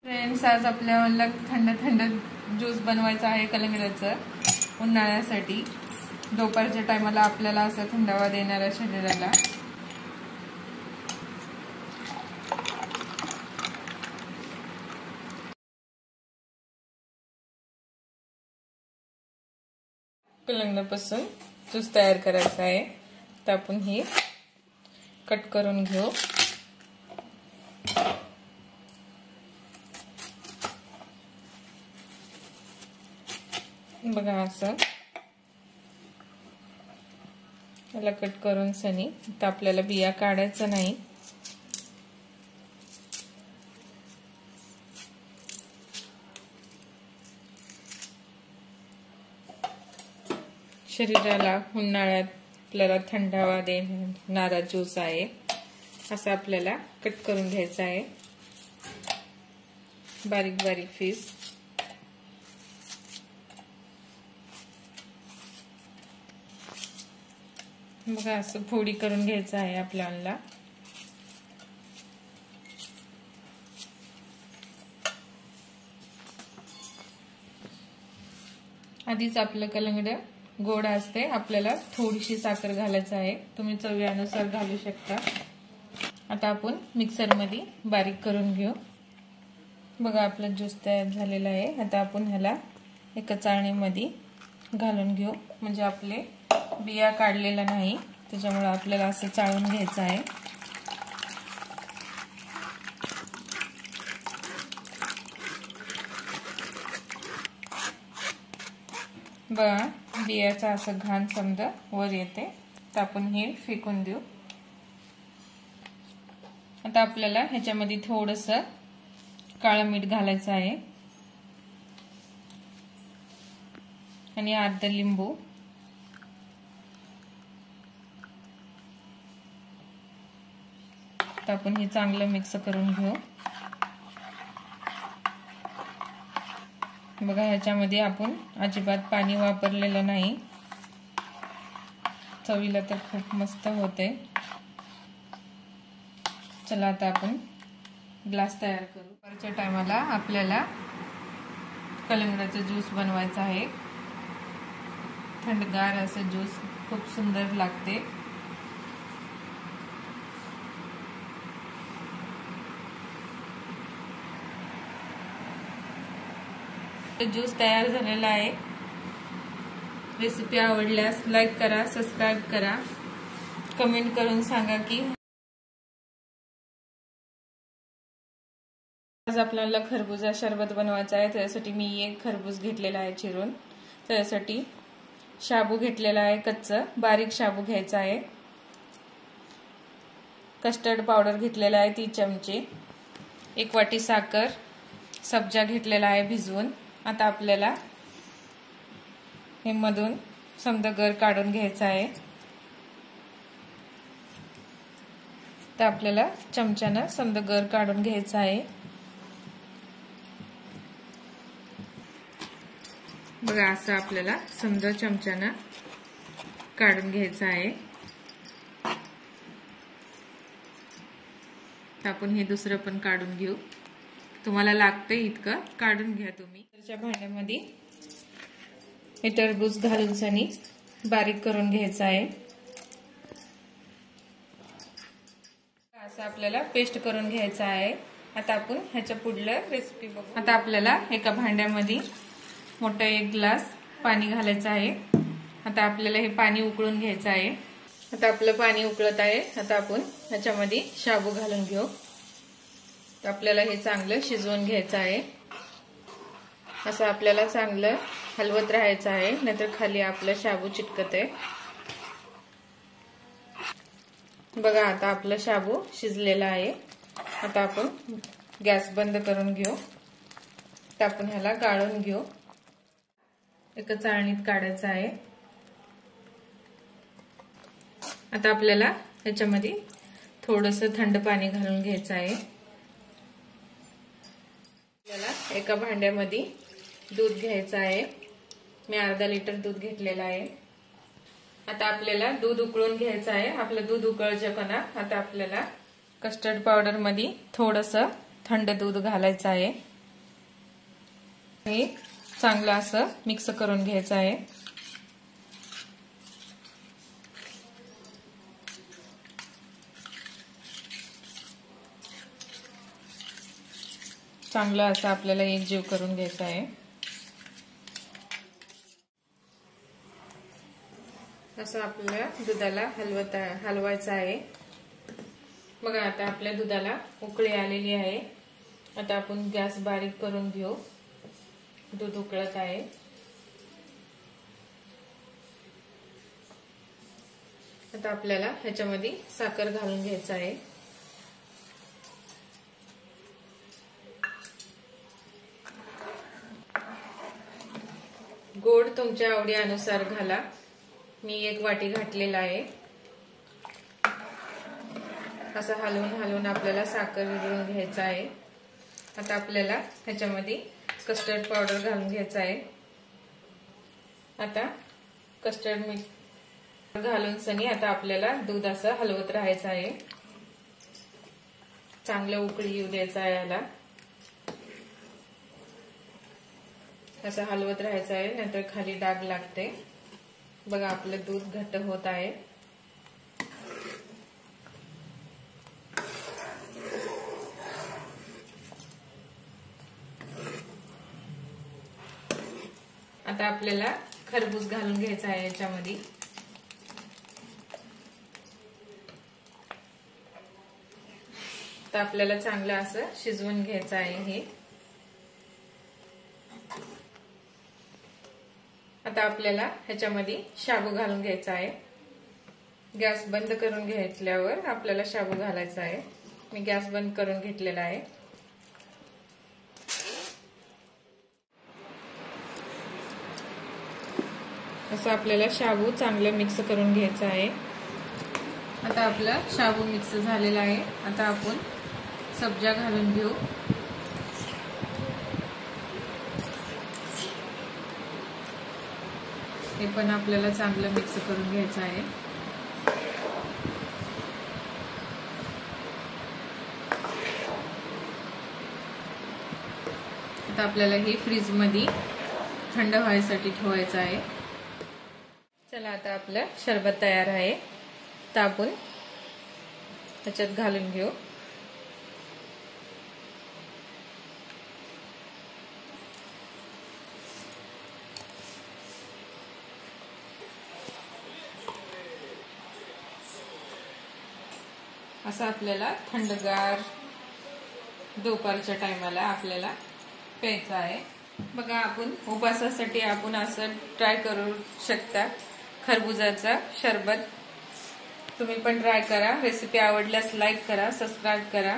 Friends, आज आपल्याला थंड थंड ज्यूस बनवायचा आहे कलिंगडाचं उन्हाळ्यासाठी. दुपारच्या टायमाला आपल्याला असं थंडावा देणारा शरीराला. कलिंगडापासून ज्यूस तयार करायचा आहे. तर आपण हे कट करून घेऊ. बघा असं याला कट करून सनी. तर आपल्याला बिया काढायचं नाही. शरीराला उन्हाळ्यात आपल्याला थंडावा देणारा ज्यूस आहे. असं आपल्याला कट करून घ्यायचा आहे. बारीक बारीक पीस. बघा असं फोडी करून घ्यायचं आहे आपल्याला. आधीच आपलं कलिंगड गोड असते. आपल्याला थोडीशी साखर घालायचं आहे. तुम्ही चवीनुसार घालू शकता. आता आपण मिक्सर मध्ये बारीक करून घेऊ. बघा आपला ज्यूस तयार झालेला आहे. आता आपण ह्याला एका चाळणीमध्ये घालून घेऊ. म्हणजे आपले बिया काढलेला नाही, त्याच्यामुळे आपल्याला असं चाळून घ्यायचं आहे. बघा बियाचा असं घाण समजा वर येते. तर आपण हे फेकून देऊ. आता आपल्याला ह्याच्यामध्ये थोडंसं काळं मीठ घालायचं आहे आणि अर्धा लिंबू. तर आपण हे चांगलं मिक्स करून घेऊ. बघा ह्याच्यामध्ये आपण अजिबात पाणी वापरलेलं नाही. चवीला तर खूप मस्त होते. चला आता आपण ग्लास तयार करू. दुपारच्या टायमाला आपल्याला कलिंगडाचा ज्यूस बनवायचा आहे. थंडगार असं ज्यूस खूप सुंदर लागते. ज्यूस तयार झालेला आहे. रेसिपी आवडल्यास लाईक करा, सबस्क्राईब करा, कमेंट करून सांगा की आज आपल्याला खरबूजा शरबत बनवायचा आहे. त्यासाठी मी एक खरबूज घेतलेला आहे चिरून. त्यासाठी शाबू घेतलेला आहे. कच्चा बारीक शाबू घ्यायचा आहे. कस्टर्ड पावडर घेतलेला आहे 3 चमचे. 1 वाटी साखर. सब्जा घेतलेला आहे भिजवून. आता आपल्याला हे मधून समजा गर काढून घ्यायचा आहे. तर आपल्याला चमच्यानं समजा गर काढून घ्यायचा आहे. बघा असं आपल्याला समजा चमच्यानं काढून घ्यायचं आहे. तर आपण हे दुसरं पण काढून घेऊ. तुम्हाला लागतं इतकं काढून घ्या तुम्ही. त्या भांड्यामध्ये हे टरबूज घालून सनी बारीक करून घ्यायचं आहे. असं आपल्याला पेस्ट करून घ्यायचं आहे. आता आपण ह्याच्या पुढलं रेसिपी बघू. आता आपल्याला एका भांड्यामध्ये मोठा 1 ग्लास पाणी घालायचं आहे. आता आपल्याला हे पाणी उकळून घ्यायचं आहे. आता आपलं पाणी उकळत आहे. आता आपण ह्याच्यामध्ये शाबू घालून घेऊ. तर आपल्याला हे चांगलं शिजवून घ्यायचं आहे. असं आपल्याला चांगलं हलवत राहायचं आहे, नाहीतर खाली आपलं शाबू चिटकत आहे. बघा आता आपलं शाबू शिजलेला आहे. आता आपण गॅस बंद करून घेऊ. तर आपण ह्याला गाळून घेऊ. एका चाळणीत काढायचं आहे. आता आपल्याला ह्याच्यामध्ये थोडंसं थंड पाणी घालून घ्यायचं आहे. आपल्याला एका भांड्यामध्ये दूध घ्यायचं आहे. मी अर्धा लिटर दूध घेतलेलं आहे. आता आपल्याला दूध उकळून घ्यायचं आहे. आपलं दूध उकळजेपणा. आता आपल्याला कस्टर्ड पावडर मध्ये थोडंसं थंड दूध घालायचं आहे. हे चांगलं असं मिक्स करून घ्यायचं आहे. चांगलं असं आपल्याला एकजीव करून घ्यायचं आहे. असं आपल्याला दुधाला हलवायचं आहे. बघा आता आपल्या दुधाला उकळी आलेली आहे. आता आपण गॅस बारीक करून घेऊ. दूध उकळत आहे. आता आपल्याला ह्याच्यामध्ये साखर घालून घ्यायचं आहे. गोड तुमच्या आवडीनुसार घाला. मी 1 वाटी घातलेला आहे. असं हलवून आपल्याला साखर विरघळून घ्यायचं आहे. आता आपल्याला ह्याच्यामध्ये कस्टर्ड पावडर घालून घ्यायचं आहे. आता कस्टर्ड मिक्स घालून सनी आता आपल्याला दूध असं हलवत राहायचं आहे. चांगलं उकळी येऊ द्यायचं आहे. याला असं हलवत राहायचं आहे, नाहीतर खाली डाग लागते. बघा आपलं दूध घट्ट होत आहे. आता आपल्याला खरबूज घालून घ्यायचं आहे याच्यामध्ये. तर आपल्याला चांगलं असं शिजवून घ्यायचं आहे हे. आता आपल्याला ह्याच्यामध्ये शाबू घालून घ्यायचा आहे. गॅस बंद करून घेतल्यावर आपल्याला शाबू घालायचा आहे. मी गॅस बंद करून घेतलेला आहे. असं आपल्याला शाबू चांगलं मिक्स करून घ्यायचं आहे. आता आपला शाबू मिक्स झालेला आहे. आता आपण सब्जा घालून घेऊ. हे पण आपल्याला चांगलं मिक्स करून घ्यायचं आहे. आता आपल्याला हे फ्रीज मध्ये थंड व्हायसाठी ठेवायचं आहे. चला आता आपलं शरबत तयार आहे. तर आपण त्याच्यात घालून घेऊ. असं आपल्याला थंडगार दुपारच्या टायमाला आपल्याला प्यायचं आहे. बघा आपण उपवासासाठी आपण असं ट्राय करू शकता. खरबुजाचा शरबत तुम्ही पण ट्राय करा. रेसिपी आवडल्यास लाईक करा, सबस्क्राईब करा.